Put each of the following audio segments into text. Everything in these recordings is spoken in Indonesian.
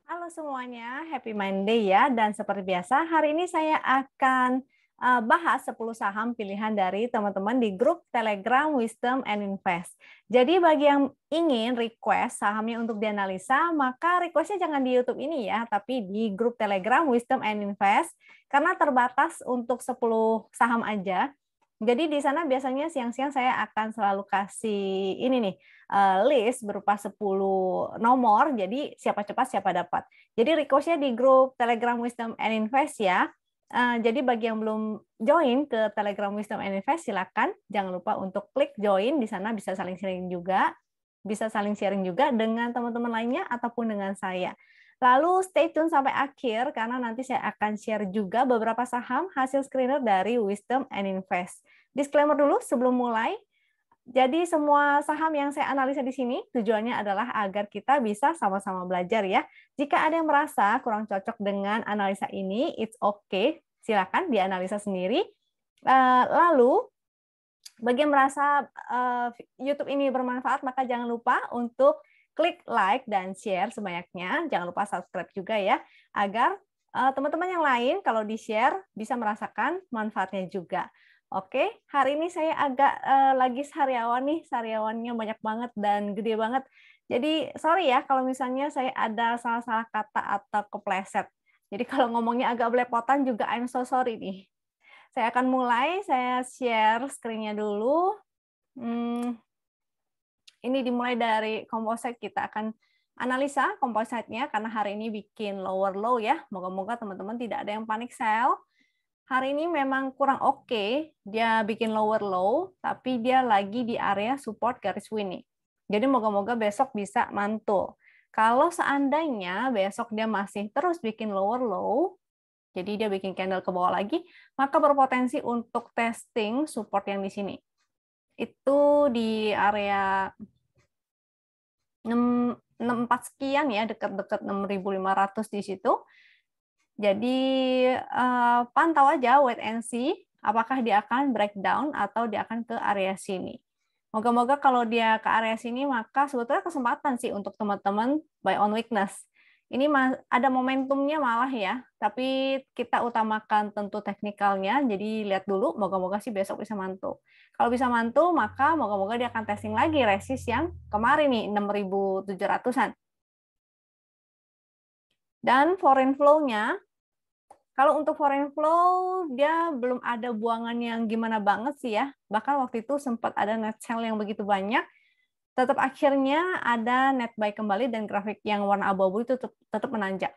Halo semuanya, Happy Monday ya. Dan seperti biasa, hari ini saya akan bahas 10 saham pilihan dari teman-teman di grup Telegram Wisdom and Invest. Jadi bagi yang ingin request sahamnya untuk dianalisa, maka requestnya jangan di YouTube ini ya, tapi di grup Telegram Wisdom and Invest, karena terbatas untuk 10 saham aja. Jadi di sana biasanya siang-siang saya akan selalu kasih ini nih, list berupa 10 nomor, jadi siapa cepat siapa dapat. Jadi request-nya di grup Telegram Wisdom and Invest ya. Jadi bagi yang belum join ke Telegram Wisdom and Invest, silakan jangan lupa untuk klik join, di sana bisa saling sharing juga, dengan teman-teman lainnya ataupun dengan saya. Lalu stay tune sampai akhir karena nanti saya akan share juga beberapa saham hasil screener dari Wisdom and Invest. Disclaimer dulu sebelum mulai. Jadi semua saham yang saya analisa di sini tujuannya adalah agar kita bisa sama-sama belajar ya. Jika ada yang merasa kurang cocok dengan analisa ini, it's okay. Silakan dianalisa sendiri. Lalu bagi yang merasa YouTube ini bermanfaat, maka jangan lupa untuk klik like dan share sebanyaknya. Jangan lupa subscribe juga ya, agar teman-teman yang lain kalau di-share bisa merasakan manfaatnya juga. Oke, hari ini saya agak lagi sariawan nih, sariawannya banyak banget dan gede banget. Jadi sorry ya kalau misalnya saya ada salah-salah kata atau kepleset. Jadi kalau ngomongnya agak belepotan juga I'm so sorry nih. Saya akan mulai, saya share screen-nya dulu. Ini dimulai dari composite, kita akan analisa composite-nya karena hari ini bikin lower low ya. Moga-moga teman-teman tidak ada yang panik sell. Hari ini memang kurang oke, dia bikin lower low, tapi dia lagi di area support garis winning. Jadi moga-moga besok bisa mantul. Kalau seandainya besok dia masih terus bikin lower low, jadi dia bikin candle ke bawah lagi, maka berpotensi untuk testing support yang di sini. Itu di area 64 sekian ya, dekat-dekat 6.500 di situ. Jadi pantau aja, wait and see, apakah dia akan breakdown atau dia akan ke area sini. Moga-moga kalau dia ke area sini, maka sebetulnya kesempatan sih untuk teman-teman buy on weakness. Ini ada momentumnya malah ya, tapi kita utamakan tentu teknikalnya, jadi lihat dulu, moga-moga sih besok bisa mantul. Kalau bisa mantul, maka moga-moga dia akan testing lagi resist yang kemarin nih, 6.700-an. Dan foreign flow-nya, kalau untuk foreign flow, dia belum ada buangan yang gimana banget sih ya. Bahkan waktu itu sempat ada net sell yang begitu banyak, tetap akhirnya ada net buy kembali dan grafik yang warna abu-abu itu tetap menanjak.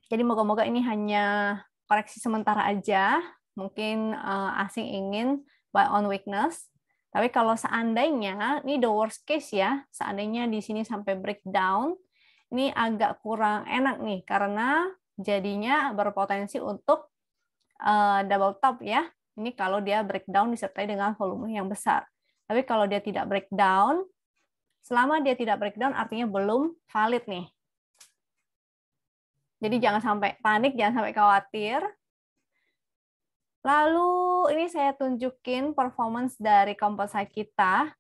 Jadi moga-moga ini hanya koreksi sementara aja. Mungkin asing ingin buy on weakness. Tapi kalau seandainya, ini the worst case ya, seandainya di sini sampai breakdown, ini agak kurang enak nih, karena jadinya berpotensi untuk double top ya. Ini kalau dia breakdown disertai dengan volume yang besar. Tapi kalau dia tidak breakdown, selama dia tidak breakdown artinya belum valid nih. Jadi jangan sampai panik, jangan sampai khawatir. Lalu ini saya tunjukin performance dari composite kita.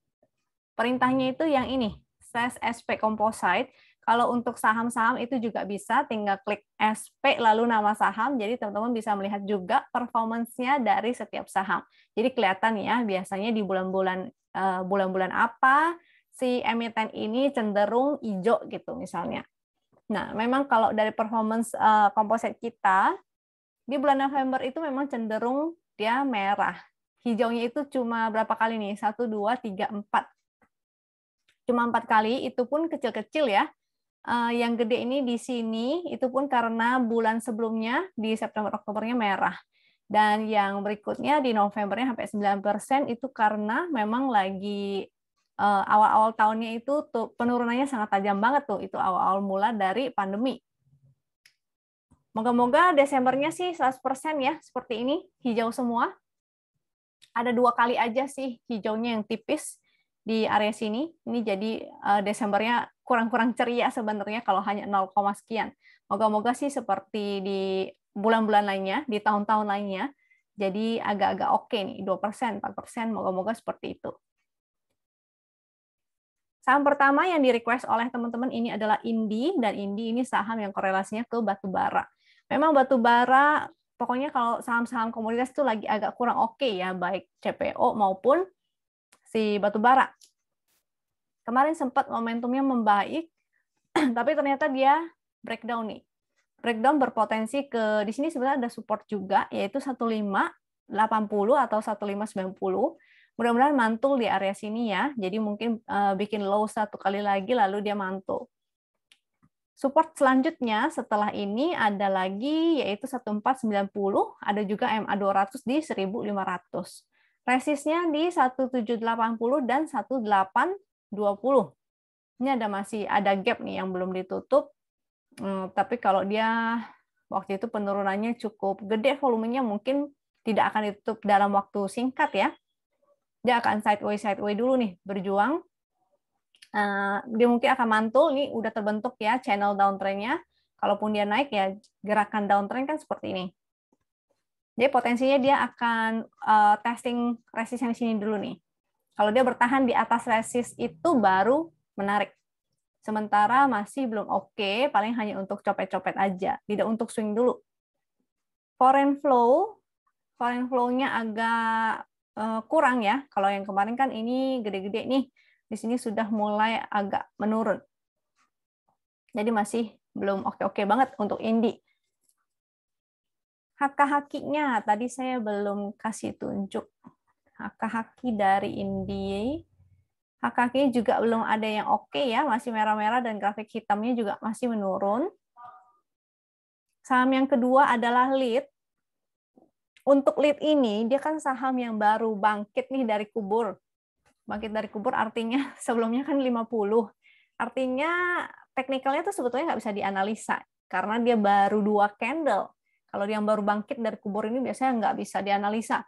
Perintahnya itu yang ini, slash SP composite. Kalau untuk saham-saham itu juga bisa, tinggal klik SP lalu nama saham, jadi teman-teman bisa melihat juga performance-nya dari setiap saham. Jadi kelihatan ya, biasanya di bulan-bulan apa si emiten ini cenderung hijau gitu misalnya. Nah, memang kalau dari performance composite kita, di bulan November itu memang cenderung dia merah. Hijaunya itu cuma berapa kali nih? 1, 2, 3, 4. Cuma 4 kali, itu pun kecil-kecil ya. Yang gede ini di sini, itu pun karena bulan sebelumnya di September-Oktobernya merah. Dan yang berikutnya di Novembernya sampai 9% itu karena memang lagi awal-awal tahunnya itu tuh penurunannya sangat tajam banget tuh. Itu awal-awal mula dari pandemi. Moga-moga Desembernya sih 100% ya, seperti ini, hijau semua. Ada 2 kali aja sih hijaunya yang tipis di area sini. Ini jadi Desembernya kurang-kurang ceria sebenarnya kalau hanya 0, sekian. Moga-moga sih seperti di bulan-bulan lainnya, di tahun-tahun lainnya. Jadi agak-agak oke nih, 2%, 4%, moga-moga seperti itu. Saham pertama yang di request oleh teman-teman ini adalah Indi, dan Indi ini saham yang korelasinya ke batu bara. Memang batu bara, pokoknya kalau saham-saham komoditas itu lagi agak kurang oke ya, baik CPO maupun si batu bara. Kemarin sempat momentumnya membaik, tapi ternyata dia breakdown nih. Breakdown berpotensi ke, di sini sebenarnya ada support juga, yaitu 1580 atau 1590. Mudah-mudahan mantul di area sini ya. Jadi mungkin bikin low satu kali lagi, lalu dia mantul. Support selanjutnya setelah ini ada lagi, yaitu 1490. Ada juga MA200 di 1500. Resistnya di 1780 dan 1820. Ini masih ada gap nih yang belum ditutup. Tapi kalau dia waktu itu penurunannya cukup gede, volumenya mungkin tidak akan ditutup dalam waktu singkat ya. Dia akan sideways dulu nih, berjuang. Dia mungkin akan mantul, ini udah terbentuk ya channel downtrend-nya. Kalaupun dia naik ya, gerakan downtrend kan seperti ini. Jadi potensinya dia akan testing resist yang di sini dulu nih. Kalau dia bertahan di atas resist itu baru menarik. Sementara masih belum oke, paling hanya untuk copet-copet aja, tidak untuk swing dulu. Foreign flow-nya agak kurang ya. Kalau yang kemarin kan ini gede-gede nih, di sini sudah mulai agak menurun. Jadi masih belum oke-oke banget untuk Indi. Haka-hakinya tadi saya belum kasih tunjuk. Haka-haki dari Indi. Haka-haki juga belum ada yang oke ya, masih merah-merah dan grafik hitamnya juga masih menurun. Saham yang kedua adalah Lead. Untuk Lead ini, dia kan saham yang baru bangkit nih dari kubur. Bangkit dari kubur artinya sebelumnya kan 50. Artinya teknikalnya tuh sebetulnya nggak bisa dianalisa, karena dia baru 2 candle. Kalau yang baru bangkit dari kubur ini biasanya nggak bisa dianalisa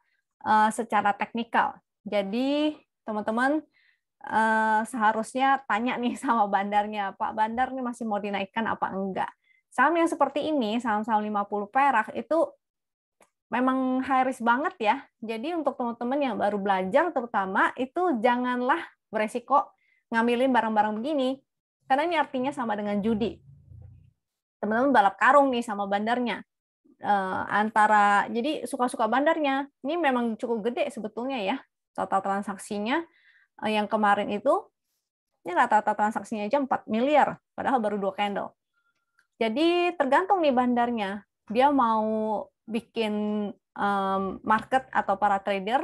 secara teknikal. Jadi teman-teman seharusnya tanya nih sama bandarnya, Pak Bandar nih masih mau dinaikkan apa enggak. Saham yang seperti ini, saham-saham 50 perak itu memang high risk banget ya. Jadi untuk teman-teman yang baru belajar terutama itu janganlah beresiko ngambilin barang-barang begini. Karena ini artinya sama dengan judi. Teman-teman balap karung nih sama bandarnya. Jadi suka-suka bandarnya. Ini memang cukup gede sebetulnya ya. Total transaksinya yang kemarin itu, ini rata-rata transaksinya aja 4 miliar. Padahal baru 2 candle. Jadi tergantung nih bandarnya. Dia mau bikin market atau para trader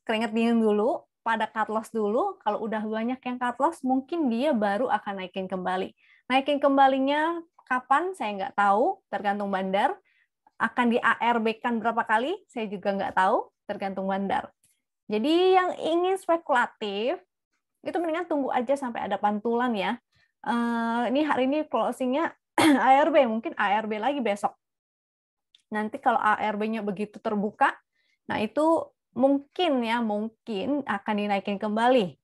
keringet dingin dulu, pada cut loss dulu. Kalau udah banyak yang cut loss, mungkin dia baru akan naikin kembali. Naikin kembalinya kapan? Saya nggak tahu, tergantung bandar. Akan di ARB-kan berapa kali? Saya juga nggak tahu, tergantung bandar. Jadi yang ingin spekulatif, itu mendingan tunggu aja sampai ada pantulan ya. Ini hari ini closing-nya ARB, mungkin ARB lagi besok. Nanti kalau ARB-nya begitu terbuka, nah itu mungkin akan dinaikin kembali.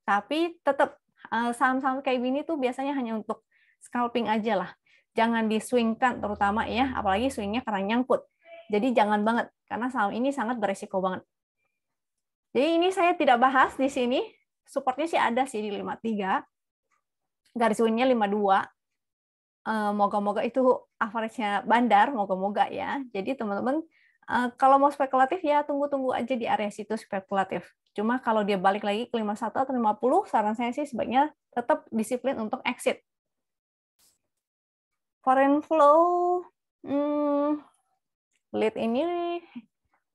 Tapi tetap saham-saham kayak gini tuh biasanya hanya untuk scalping aja lah. Jangan diswingkan terutama ya, apalagi swingnya karena nyangkut. Jadi jangan banget, karena saham ini sangat beresiko banget. Jadi ini saya tidak bahas di sini, supportnya sih ada sih di 53, garis win-nya 52. Moga-moga itu average-nya bandar, moga-moga ya. Jadi teman-teman kalau mau spekulatif ya tunggu-tunggu aja di area situ spekulatif. Cuma kalau dia balik lagi ke 51 atau 50, saran saya sih sebaiknya tetap disiplin untuk exit. Foreign flow, lead ini,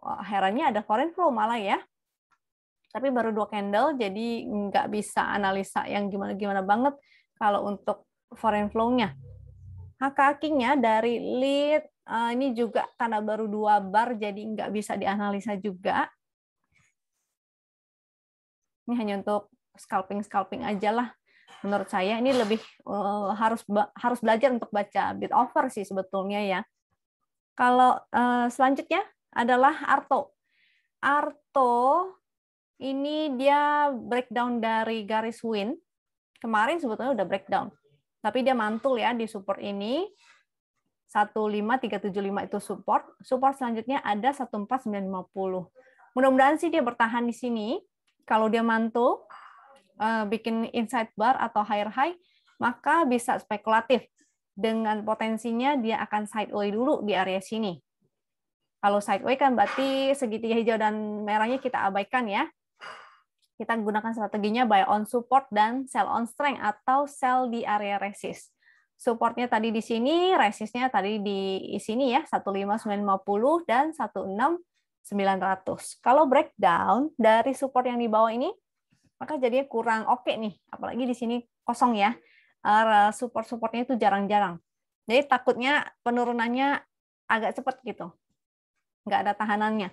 herannya ada foreign flow malah ya. Tapi baru 2 candle, jadi nggak bisa analisa yang gimana-gimana banget kalau untuk foreign flow-nya. Haka-hakinya dari lead, ini juga karena baru 2 bar, jadi nggak bisa dianalisa juga. Ini hanya untuk scalping aja lah. Menurut saya ini lebih harus belajar untuk baca bid offer sih sebetulnya ya. Kalau selanjutnya adalah Arto. Arto ini dia breakdown dari garis win. Kemarin sebetulnya udah breakdown. Tapi dia mantul ya di support ini. 15375 itu support. Support selanjutnya ada 14950. Mudah-mudahan sih dia bertahan di sini. Kalau dia mantul, bikin inside bar atau higher high, maka bisa spekulatif. Dengan potensinya dia akan sideway dulu di area sini. Kalau sideway kan berarti segitiga hijau dan merahnya kita abaikan ya. Kita gunakan strateginya buy on support dan sell on strength atau sell di area resist. Supportnya tadi di sini, resistnya tadi di sini ya, 15950 dan 16900. Kalau breakdown dari support yang di bawah ini, maka jadinya kurang oke nih. Apalagi di sini kosong ya. Support-supportnya itu jarang-jarang. Jadi takutnya penurunannya agak cepat gitu. Nggak ada tahanannya.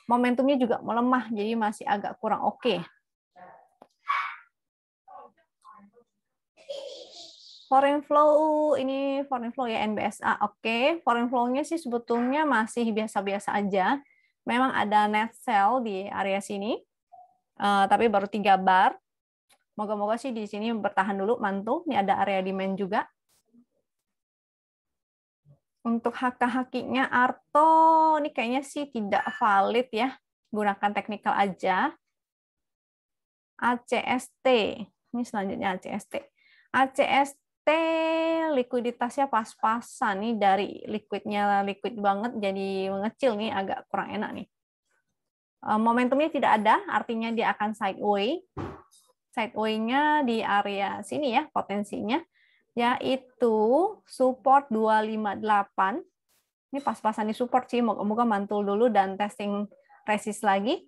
Momentumnya juga melemah, jadi masih agak kurang oke. Foreign flow, ini foreign flow ya, NBSA. Oke, foreign flow-nya sih sebetulnya masih biasa-biasa aja. Memang ada net sell di area sini, tapi baru 3 bar. Moga-moga sih di sini bertahan dulu, mantul. Ini ada area demand juga. Untuk haka-hakinya Arto, ini kayaknya sih tidak valid ya. Gunakan teknikal aja. ACST, ini selanjutnya ACST. ACST likuiditasnya pas-pasan nih, dari liquidnya liquid banget jadi mengecil nih, agak kurang enak nih. Momentumnya tidak ada, artinya dia akan sideway. Sideway-nya di area sini ya, potensinya, yaitu support 258. Ini pas-pasan di support sih, moga-moga mantul dulu dan testing resist lagi.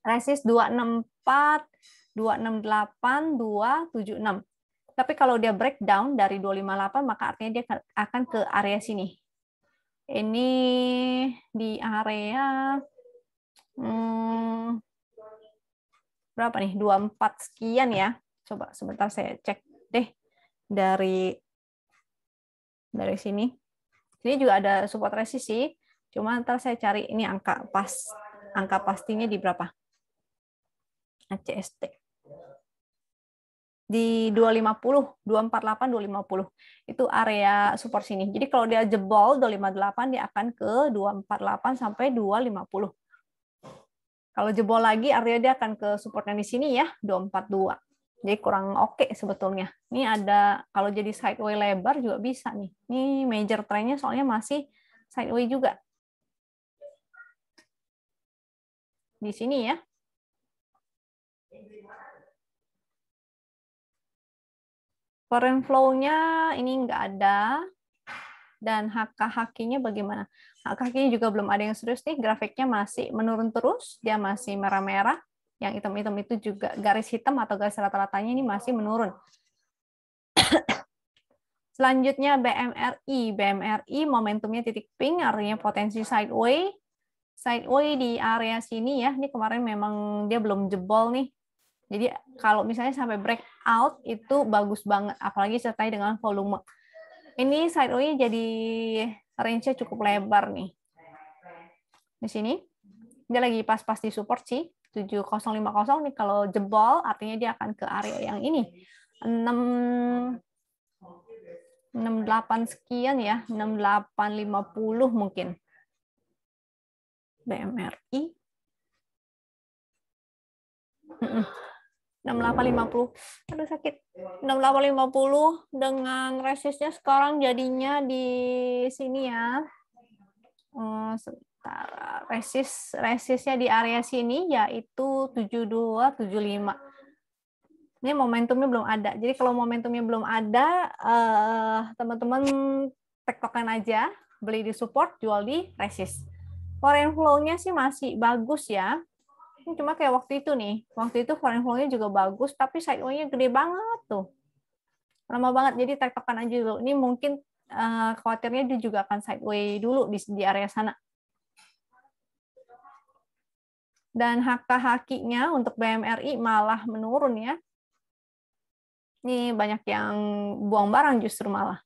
Resist 264, 268, 276. Tapi kalau dia breakdown dari 258, maka artinya dia akan ke area sini. Ini di area berapa nih? 24 sekian ya. Coba sebentar saya cek deh dari sini. Ini juga ada support resist sih. Cuma ntar saya cari ini angka pastinya di berapa. ACST. Di 250, 248, 250. Itu area support sini. Jadi kalau dia jebol 258, dia akan ke 248 sampai 250. Kalau jebol lagi, artinya dia akan ke support yang di sini ya, 242. Jadi kurang oke sebetulnya. Ini ada, kalau jadi sideway lebar juga bisa nih. Ini major trendnya soalnya masih sideway juga. Di sini ya. Foreign flow-nya ini nggak ada. Dan haka-hakinya bagaimana? Haka-hakinya juga belum ada yang serius nih. Grafiknya masih menurun terus. Dia masih merah-merah. Yang hitam-hitam itu juga garis hitam atau garis rata-ratanya ini masih menurun. Selanjutnya BMRI. BMRI momentumnya titik pink, artinya potensi sideway. Sideway di area sini ya. Ini kemarin memang dia belum jebol nih. Jadi kalau misalnya sampai breakout itu bagus banget, apalagi sertai dengan volume. Ini sideway-nya jadi range-nya cukup lebar nih. Di sini dia lagi pas-pas di support sih, 7050 nih, kalau jebol artinya dia akan ke area yang ini. 68 sekian ya, 6850 mungkin. BMRI 6850. Aduh sakit. 6850 dengan resistnya sekarang jadinya di sini ya. Sementara resistnya di area sini yaitu 7275. Ini momentumnya belum ada. Jadi kalau momentumnya belum ada, teman-teman tektokan aja, beli di support, jual di resist. Foreign flow-nya sih masih bagus ya. Cuma kayak waktu itu nih. Waktu itu foreign flow-nya juga bagus, tapi sideway-nya gede banget tuh. Lama banget, jadi tektokan aja dulu. Ini mungkin khawatirnya dia juga akan sideway dulu di area sana. Dan haka-hakinya untuk BMRI malah menurun ya. Ini banyak yang buang barang justru malah.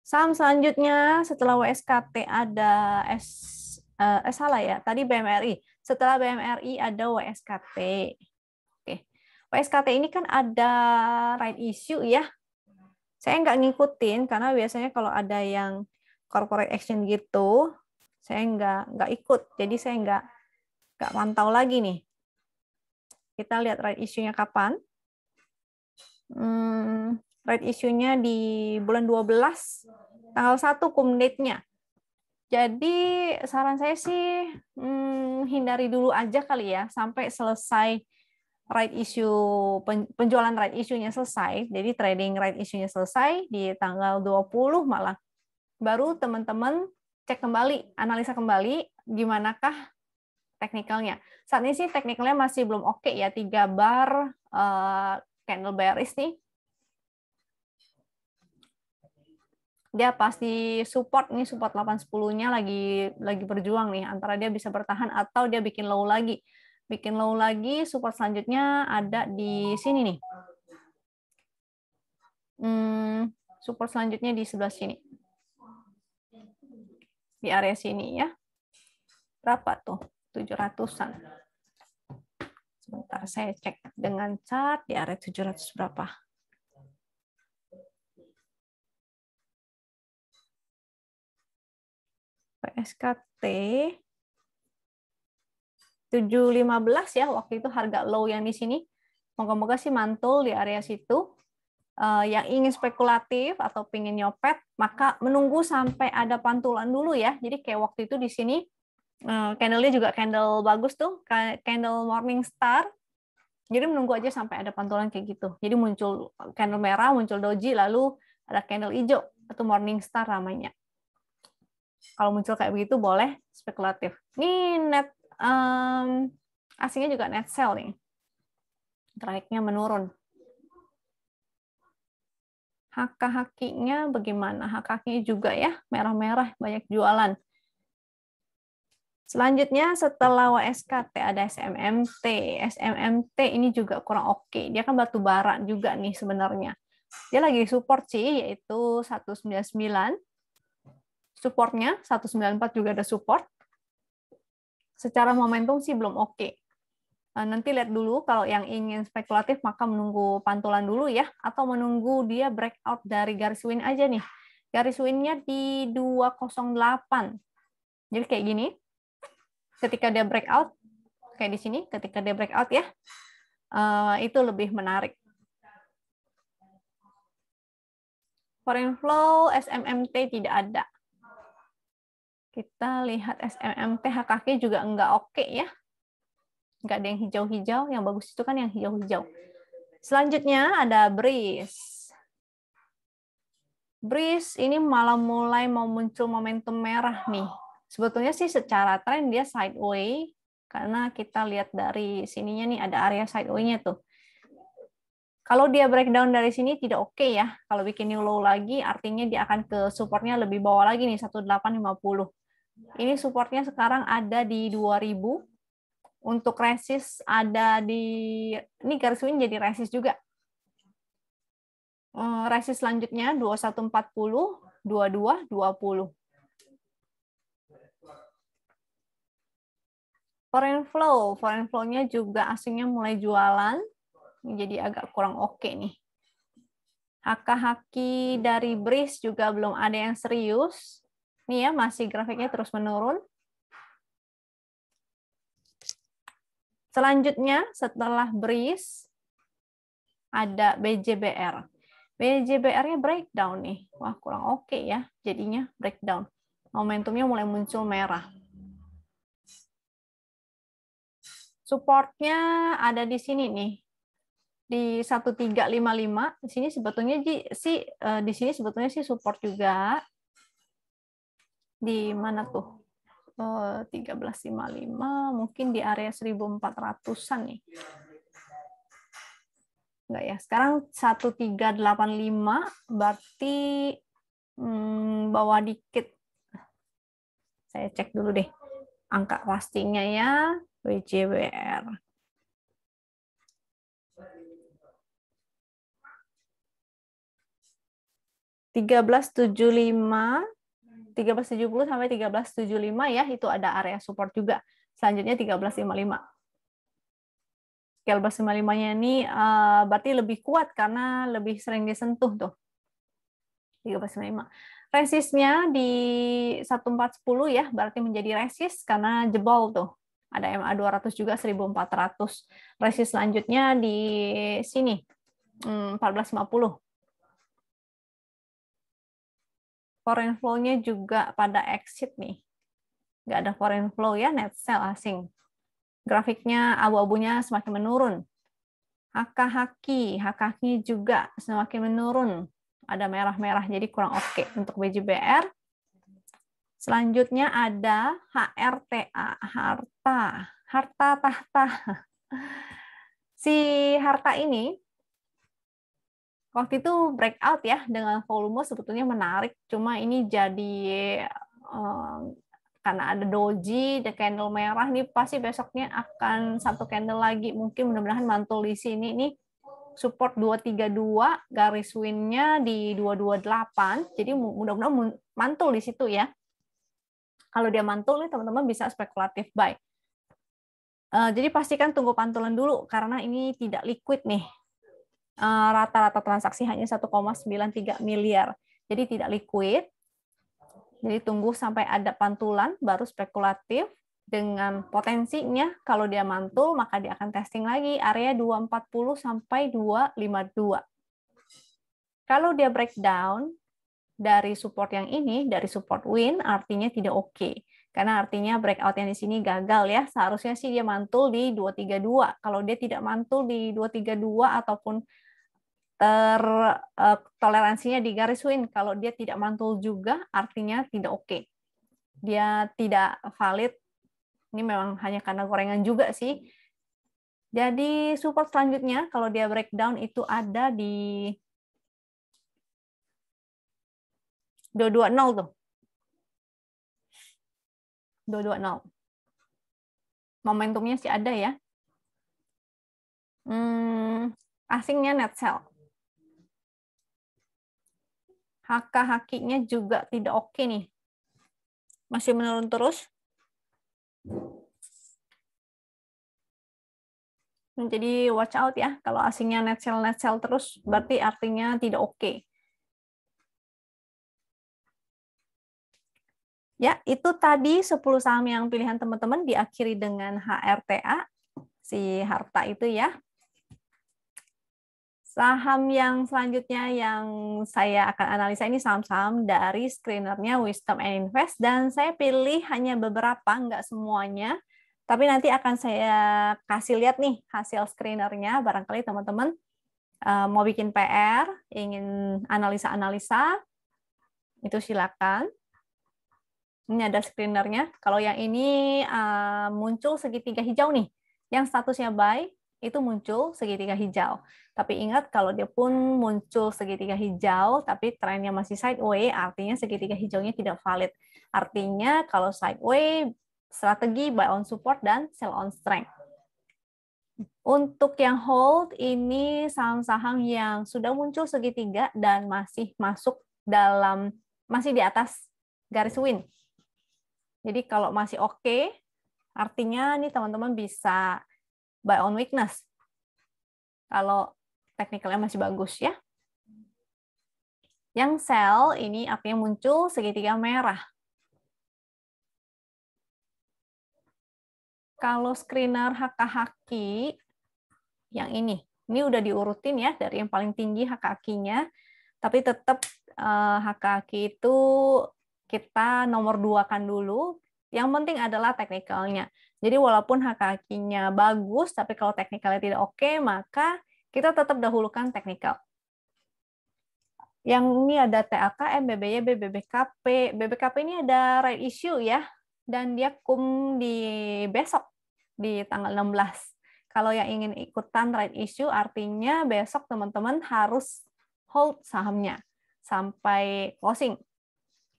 Saham selanjutnya setelah WSKT ada salah ya, tadi BMRI. Setelah BMRI ada WSKT. Oke. WSKT ini kan ada right issue ya. Saya nggak ngikutin karena biasanya kalau ada yang corporate action gitu, saya nggak ikut. Jadi saya nggak pantau lagi nih. Kita lihat right issue-nya kapan. Right issue-nya di bulan 12, tanggal 1 cum date-nya. Jadi saran saya sih hindari dulu aja kali ya, sampai selesai right issue, penjualan right issue-nya selesai, jadi trading right issue-nya selesai di tanggal 20 malah. Baru teman-teman cek kembali, analisa kembali, gimanakah teknikalnya. Saat ini sih teknikalnya masih belum oke ya, 3 bar candle bearish nih. Dia pasti support, nih support 810-nya lagi berjuang nih, antara dia bisa bertahan atau dia bikin low lagi. Bikin low lagi, support selanjutnya ada di sini nih. Support selanjutnya di sebelah sini. Di area sini ya. Berapa tuh? 700-an. Sebentar saya cek dengan chart di area 700 berapa. PSKT 715 ya, waktu itu harga low yang di sini. Moga-moga sih mantul di area situ. Yang ingin spekulatif atau ingin nyopet, maka menunggu sampai ada pantulan dulu ya. Jadi kayak waktu itu di sini, candle-nya juga candle bagus tuh, candle morning star. Jadi menunggu aja sampai ada pantulan kayak gitu. Jadi muncul candle merah, muncul doji, lalu ada candle hijau, atau morning star namanya. Kalau muncul kayak begitu boleh spekulatif. Ini net asingnya juga net sell nih. Tracknya menurun. HK-HQ-nya bagaimana? HK-nya juga ya, merah-merah, banyak jualan. Selanjutnya setelah WSKT ada SMMT. SMMT ini juga kurang oke. Dia kan batu bara juga nih sebenarnya. Dia lagi support sih, yaitu 199. Supportnya 194 juga ada support. Secara momentum sih belum oke. Nanti lihat dulu, kalau yang ingin spekulatif maka menunggu pantulan dulu ya, atau menunggu dia breakout dari garis win aja nih. Garis win-nya di 208. Jadi kayak gini. Ketika dia breakout, kayak di sini, ketika dia breakout ya, itu lebih menarik. Foreign flow, SMMT tidak ada. Kita lihat SMMT, HKK juga enggak oke ya. Enggak ada yang hijau-hijau, yang bagus itu kan yang hijau-hijau. Selanjutnya ada BRIS. BRIS ini malah mulai mau muncul momentum merah nih. Sebetulnya sih secara tren dia sideways, karena kita lihat dari sininya nih ada area sideways-nya tuh. Kalau dia breakdown dari sini tidak oke ya. Kalau bikin new low lagi, artinya dia akan ke supportnya lebih bawah lagi nih, 1850. Ini supportnya sekarang ada di 2000. Untuk resist ada di, ini garis win jadi resist juga. Resist selanjutnya 2140, 2220. Foreign flow-nya juga asingnya mulai jualan, jadi agak kurang oke nih. HK-HQ dari BRIS juga belum ada yang serius. Nih ya, masih grafiknya terus menurun. Selanjutnya, setelah BRIS, ada BJBR. BJBR-nya breakdown nih. Wah, kurang oke ya, jadinya breakdown. Momentumnya mulai muncul merah. Supportnya ada di sini nih, di 1355. Di sini sebetulnya sih di sini sebetulnya sih support juga. Di mana tuh? 1355, mungkin di area 1400-an nih. Enggak ya, sekarang 1385, berarti bawah dikit. Saya cek dulu deh angka pastinya ya, WJBR. (13.75) 1370 sampai 1375 ya, itu ada area support juga. Selanjutnya 1355. 1355-nya ini berarti lebih kuat karena lebih sering disentuh tuh. 1355. Resistnya di 1410 ya, berarti menjadi resist karena jebol tuh. Ada MA 200 juga 1400. Resist selanjutnya di sini 1450. Foreign flow-nya juga pada exit nih. Nggak ada foreign flow ya, net sell asing. Grafiknya abu-abunya semakin menurun. HKHQ juga semakin menurun. Ada merah-merah, jadi kurang oke untuk BJBR. Selanjutnya ada HRTA, harta tahta. Si harta ini waktu itu breakout ya dengan volume sebetulnya menarik, cuma ini jadi karena ada doji, ada candle merah nih pasti besoknya akan satu candle lagi, mungkin mudah-mudahan mantul di sini nih. Support 232, garis win-nya di 228. Jadi mudah-mudahan mantul di situ ya. Kalau dia mantul nih teman-teman bisa spekulatif buy. Jadi pastikan tunggu pantulan dulu karena ini tidak liquid nih. Rata-rata transaksi hanya 1,93 miliar. Jadi tidak liquid. Jadi tunggu sampai ada pantulan baru spekulatif dengan potensinya kalau dia mantul maka dia akan testing lagi area 240 sampai 252. Kalau dia breakdown dari support yang ini, dari support win artinya tidak oke. Karena artinya breakout yang di sini gagal ya. Seharusnya sih dia mantul di 232. Kalau dia tidak mantul di 232 ataupun toleransinya di garis win, kalau dia tidak mantul juga artinya tidak oke. Dia tidak valid. Ini memang hanya karena gorengan juga sih. Jadi support selanjutnya kalau dia breakdown itu ada di 220 tuh. 220. Momentumnya sih ada ya. Asingnya net sell. HK-HQ-nya juga tidak oke nih. Masih menurun terus. Jadi watch out ya. Kalau asingnya net sell terus, berarti artinya tidak oke. Ya, itu tadi 10 saham yang pilihan teman-teman diakhiri dengan HRTA, si harta itu ya. Saham yang selanjutnya yang saya akan analisa ini saham-saham dari screenernya Wisdom and Invest, dan saya pilih hanya beberapa, nggak semuanya, tapi nanti akan saya kasih lihat nih hasil screenernya, barangkali teman-teman mau bikin PR, ingin analisa-analisa, itu silakan. Ini ada screenernya. Kalau yang ini muncul segitiga hijau nih, yang statusnya buy, itu muncul segitiga hijau. Tapi ingat kalau dia pun muncul segitiga hijau, tapi trennya masih sideways, artinya segitiga hijaunya tidak valid. Artinya kalau sideways, strategi buy on support dan sell on strength. Untuk yang hold, ini saham-saham yang sudah muncul segitiga dan masih masuk dalam, masih di atas garis win. Jadi kalau masih oke, artinya nih teman-teman bisa buy on weakness. Kalau teknikalnya masih bagus ya. Yang sell ini artinya muncul segitiga merah. Kalau screener HKHQ yang ini udah diurutin ya dari yang paling tinggi HKHQ-nya, tapi tetap HKHQ itu kita nomor 2-kan dulu. Yang penting adalah teknikalnya. Jadi walaupun HKHQ-nya bagus, tapi kalau teknikalnya tidak oke, maka kita tetap dahulukan teknikal. Yang ini ada TAKM, BBYB, BBKP. BBKP ini ada right issue ya, dan dia di besok, di tanggal 16. Kalau yang ingin ikutan right issue, artinya besok teman-teman harus hold sahamnya sampai closing,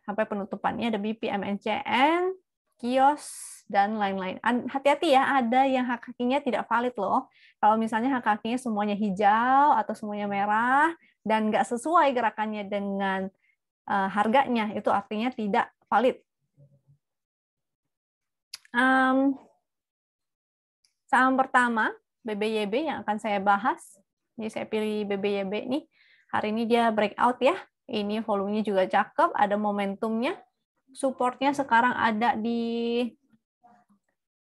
sampai penutupannya. Ada BP, MNCN, Kios, dan lain-lain. Hati-hati ya, ada yang HKQ-nya tidak valid loh. Kalau misalnya HKQ-nya semuanya hijau atau semuanya merah dan nggak sesuai gerakannya dengan harganya, itu artinya tidak valid. Saham pertama, BBYB yang akan saya bahas. Jadi saya pilih BBYB nih. Hari ini dia breakout ya. Ini volumenya juga cakep, ada momentumnya. Supportnya sekarang ada di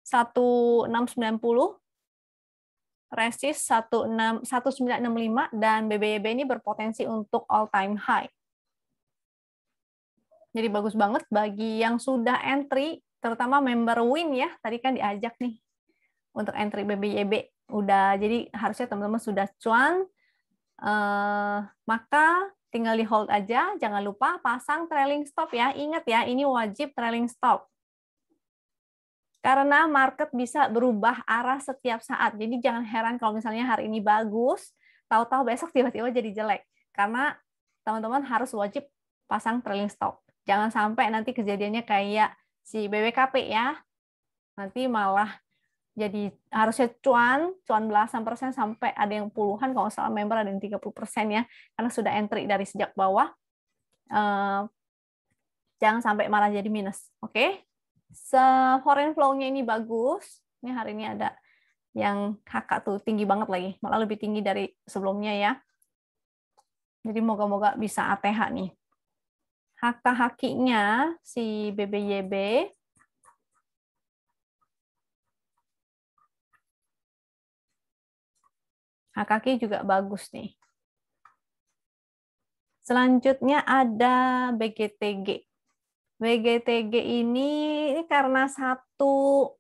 1690, resist 1965, dan BBYB ini berpotensi untuk all time high. Jadi bagus banget bagi yang sudah entry, terutama member Win ya. Tadi kan diajak nih untuk entry BBYB. Udah, jadi harusnya teman-teman sudah cuan. Maka tinggal di hold aja. Jangan lupa pasang trailing stop ya. Ingat ya, ini wajib trailing stop. Karena market bisa berubah arah setiap saat. Jadi jangan heran kalau misalnya hari ini bagus, tahu-tahu besok tiba-tiba jadi jelek. Karena teman-teman harus wajib pasang trailing stop. Jangan sampai nanti kejadiannya kayak si BWKP ya. Nanti malah jadi harusnya cuan belasan persen sampai ada yang puluhan, kalau salah member ada yang 30% ya. Karena sudah entry dari sejak bawah. Jangan sampai malah jadi minus. Oke? Foreign flow-nya ini bagus. Ini hari ini ada yang HK tuh tinggi banget lagi, malah lebih tinggi dari sebelumnya ya. Jadi moga-moga bisa ATH nih. HK-HQ-nya si BBYB HKQ juga bagus nih. Selanjutnya ada BGTG. BGTG ini karena satu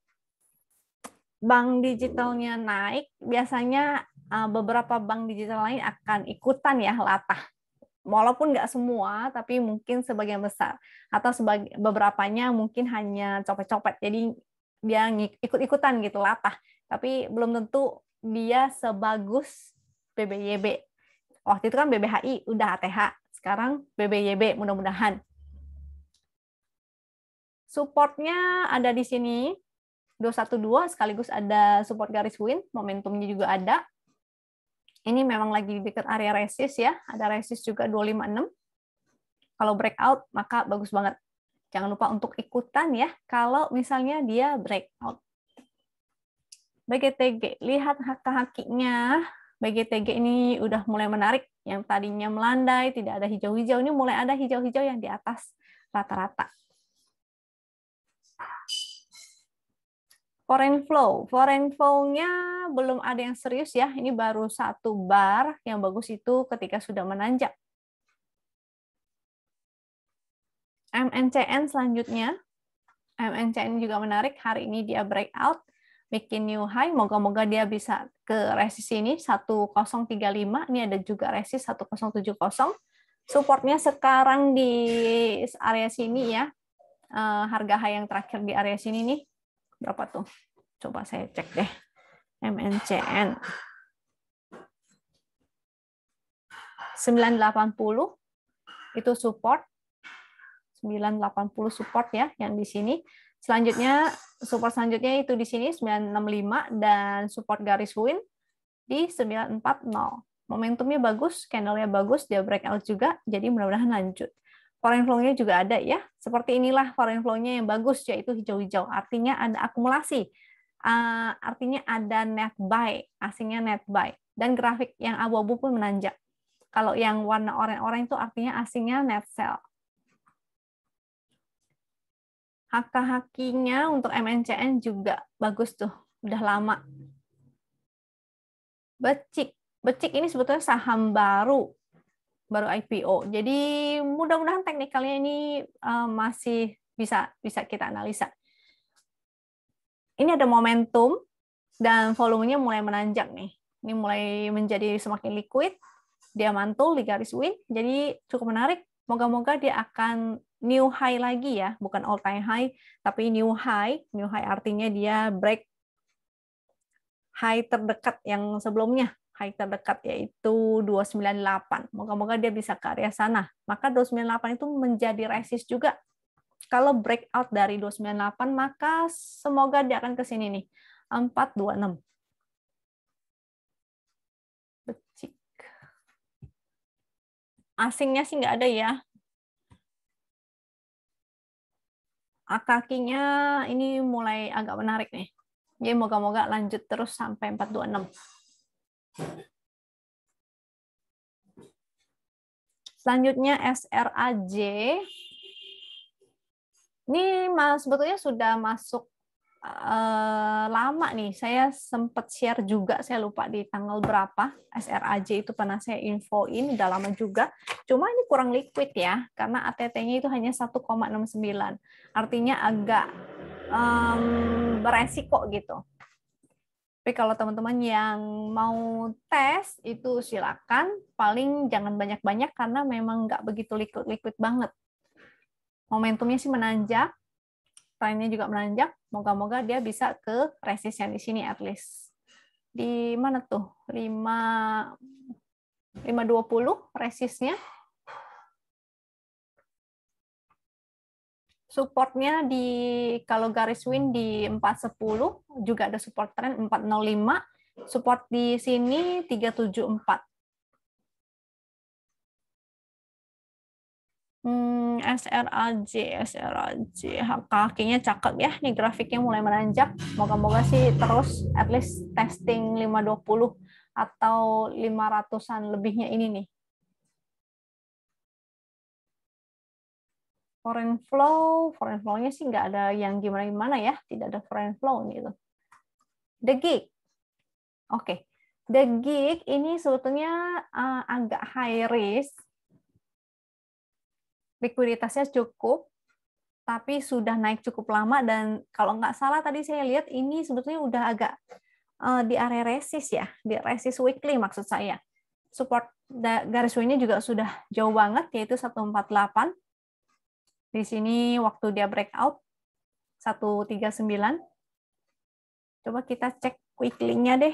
bank digitalnya naik, biasanya beberapa bank digital lain akan ikutan ya latah. Walaupun nggak semua, tapi mungkin sebagian besar. Atau beberapanya mungkin hanya copet-copet. Jadi dia ikut-ikutan gitu latah. Tapi belum tentu dia sebagus BBYB. Waktu itu kan BBHI udah ATH. Sekarang BBYB mudah-mudahan. Supportnya ada di sini 212, sekaligus ada support garis win, momentumnya juga ada. Ini memang lagi di dekat area resist ya, ada resist juga 256. Kalau breakout maka bagus banget. Jangan lupa untuk ikutan ya kalau misalnya dia breakout. BGTG, lihat HK-HQ-nya. BGTG ini udah mulai menarik, yang tadinya melandai, tidak ada hijau-hijau, ini mulai ada hijau-hijau yang di atas rata-rata. Foreign flow-nya belum ada yang serius ya. Ini baru satu bar yang bagus itu ketika sudah menanjak. MNCN selanjutnya. MNCN juga menarik. Hari ini dia breakout, bikin new high. Moga-moga dia bisa ke resist ini 1035. Ini ada juga resist 1070. Supportnya sekarang di area sini ya. Harga high yang terakhir di area sini nih. Berapa tuh? Coba saya cek deh. MNCN 980 itu support. 980 support ya yang di sini. Selanjutnya support selanjutnya itu di sini 965 dan support garis win di 940. Momentumnya bagus, candle-nya bagus, dia breakout juga, jadi mudah-mudahan lanjut. Foreign flow-nya juga ada ya. Seperti inilah foreign flow-nya yang bagus, yaitu hijau-hijau. Artinya ada akumulasi. Artinya ada net buy, asingnya net buy. Dan grafik yang abu-abu pun menanjak. Kalau yang warna oranye-oranye itu artinya asingnya net sell. HK-HQ-nya untuk MNCN juga bagus tuh. Udah lama. Becik ini sebetulnya saham baru IPO. Jadi mudah-mudahan teknikalnya ini masih bisa kita analisa. Ini ada momentum dan volumenya mulai menanjak nih. Ini mulai menjadi semakin liquid. Dia mantul di garis win. Jadi cukup menarik. Moga-moga dia akan new high lagi ya, bukan all time high, tapi new high. New high artinya dia break high terdekat yang sebelumnya. High terdekat yaitu 298. Moga-moga dia bisa ke area sana. Maka 298 itu menjadi resist juga. Kalau breakout dari 298, maka semoga dia akan ke sini nih. 426. Becik. Asingnya sih nggak ada ya. Kakinya ini mulai agak menarik nih. Jadi moga-moga lanjut terus sampai 426. Selanjutnya SRAJ. Ini sebetulnya sudah masuk lama nih. Saya sempat share juga, saya lupa di tanggal berapa. SRAJ itu pernah saya infoin, udah lama juga. Cuma ini kurang liquid ya, karena ATT-nya itu hanya 1,69. Artinya agak beresiko gitu. Tapi kalau teman-teman yang mau tes itu silakan, paling jangan banyak-banyak karena memang nggak begitu liquid-liquid banget. Momentumnya sih menanjak, trennya juga menanjak. Moga-moga dia bisa ke resist yang di sini at least. Di mana tuh? 520 resistnya. Supportnya di kalau garis win di 410, juga ada support trend 405. Support di sini 374. SRAJ, kakinya cakep ya, nih grafiknya mulai menanjak. Moga-moga sih terus at least testing 520 atau 500-an lebihnya ini nih. Foreign flow-nya sih nggak ada yang gimana-gimana ya, tidak ada foreign flow gitu. The Gig. Oke. The Gig ini sebetulnya agak high risk. Likuiditasnya cukup, tapi sudah naik cukup lama, dan kalau nggak salah tadi saya lihat ini sebetulnya udah agak di area resist ya, di resist weekly maksud saya. Support garis W-nya juga sudah jauh banget, yaitu 148. Di sini waktu dia breakout 139. Coba kita cek weekly-nya deh.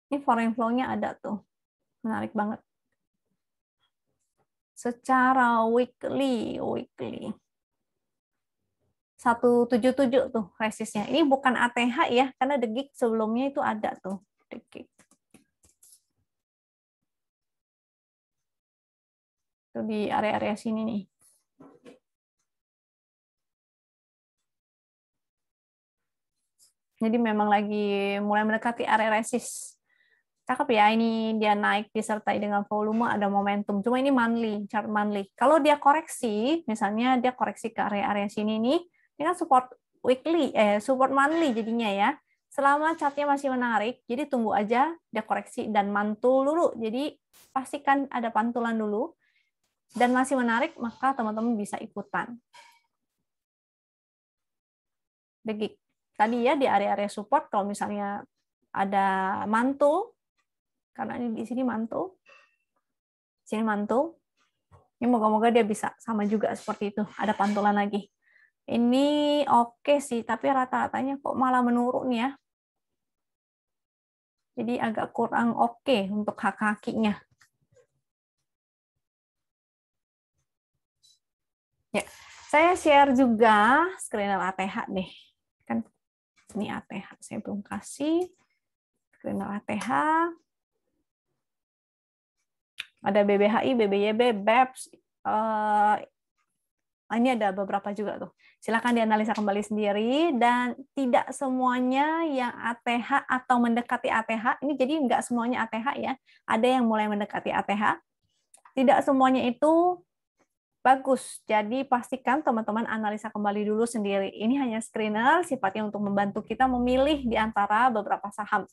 Ini foreign flow-nya ada tuh. Menarik banget. Secara weekly 177 tuh resistnya. Ini bukan ATH ya, karena The Gig sebelumnya itu ada tuh. The Gig. Itu di area-area sini nih. Jadi memang lagi mulai mendekati area resist. Cakep ya, ini dia naik disertai dengan volume, ada momentum. Cuma ini monthly, chart monthly. Kalau dia koreksi, misalnya dia koreksi ke area-area sini nih, ini kan support weekly, support monthly jadinya ya. Selama chartnya masih menarik, jadi tunggu aja dia koreksi dan mantul dulu. Jadi pastikan ada pantulan dulu, dan masih menarik, maka teman-teman bisa ikutan. The Gig. Tadi ya di area-area support, kalau misalnya ada mantul, karena ini di sini mantul, sini mantul, ini moga-moga dia bisa sama juga seperti itu, ada pantulan lagi. Ini oke sih, tapi rata-ratanya kok malah menurun ya. Jadi agak kurang oke untuk kakinya. Ya, saya share juga screener ATH deh. Kan ini ATH, saya belum kasih screener ATH. Ada BBHI, BBYB, BEPS. Ini ada beberapa juga tuh. Silakan dianalisa kembali sendiri, dan tidak semuanya yang ATH atau mendekati ATH. Ini jadi nggak semuanya ATH ya. Ada yang mulai mendekati ATH. Tidak semuanya itu bagus. Jadi pastikan teman-teman analisa kembali dulu sendiri. Ini hanya screener, sifatnya untuk membantu kita memilih di antara beberapa saham.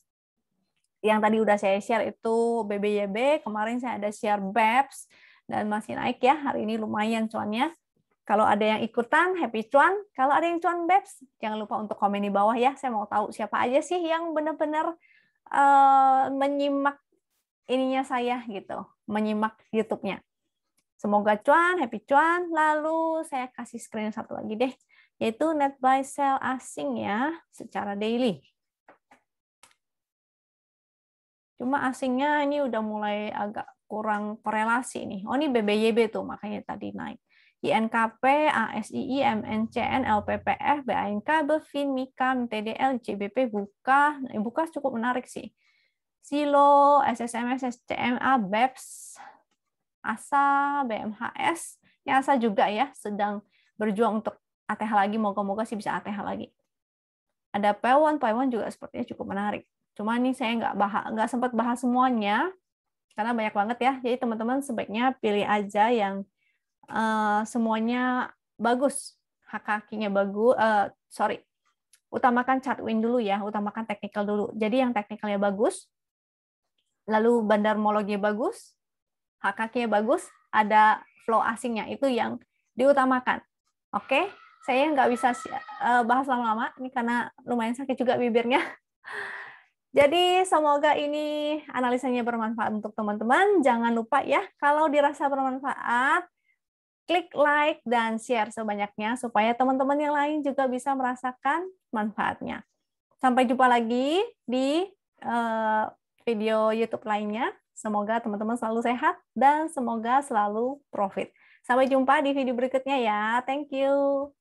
Yang tadi udah saya share itu BBYB, kemarin saya ada share BEPS, dan masih naik ya, hari ini lumayan cuannya. Kalau ada yang ikutan, happy cuan. Kalau ada yang cuan BEPS, jangan lupa untuk komen di bawah ya, saya mau tahu siapa aja sih yang benar-benar menyimak ininya saya gitu, menyimak YouTube-nya. Semoga cuan, happy cuan. Lalu saya kasih screen satu lagi deh, yaitu net buy sell asing ya, secara daily. Cuma asingnya ini udah mulai agak kurang korelasi nih. Oh, ini BBYB tuh, makanya tadi naik. INKP, ASII, MNCN, LPPF, BANK, BEFIN, MIKAM, TDL, JBP, Buka. Buka cukup menarik sih. Silo, SSMS, SCMA, BEPS, ASA, BMHS. Ini ASA juga ya, sedang berjuang untuk ATH lagi. Moga-moga sih bisa ATH lagi. Ada P1 juga sepertinya cukup menarik. Cuma ini saya nggak sempat bahas semuanya. karena banyak banget ya. Jadi teman-teman sebaiknya pilih aja yang semuanya bagus, HKQ-nya bagus. Utamakan Chatwin dulu ya, utamakan technical dulu. Jadi yang technicalnya bagus, lalu bandarmologinya bagus, HKQ-nya bagus, ada flow asingnya, itu yang diutamakan. Oke, saya nggak bisa bahas lama-lama, ini karena lumayan sakit juga bibirnya. Jadi semoga ini analisanya bermanfaat untuk teman-teman. Jangan lupa ya, kalau dirasa bermanfaat, klik like dan share sebanyaknya supaya teman-teman yang lain juga bisa merasakan manfaatnya. Sampai jumpa lagi di video YouTube lainnya. Semoga teman-teman selalu sehat dan semoga selalu profit. Sampai jumpa di video berikutnya ya. Thank you.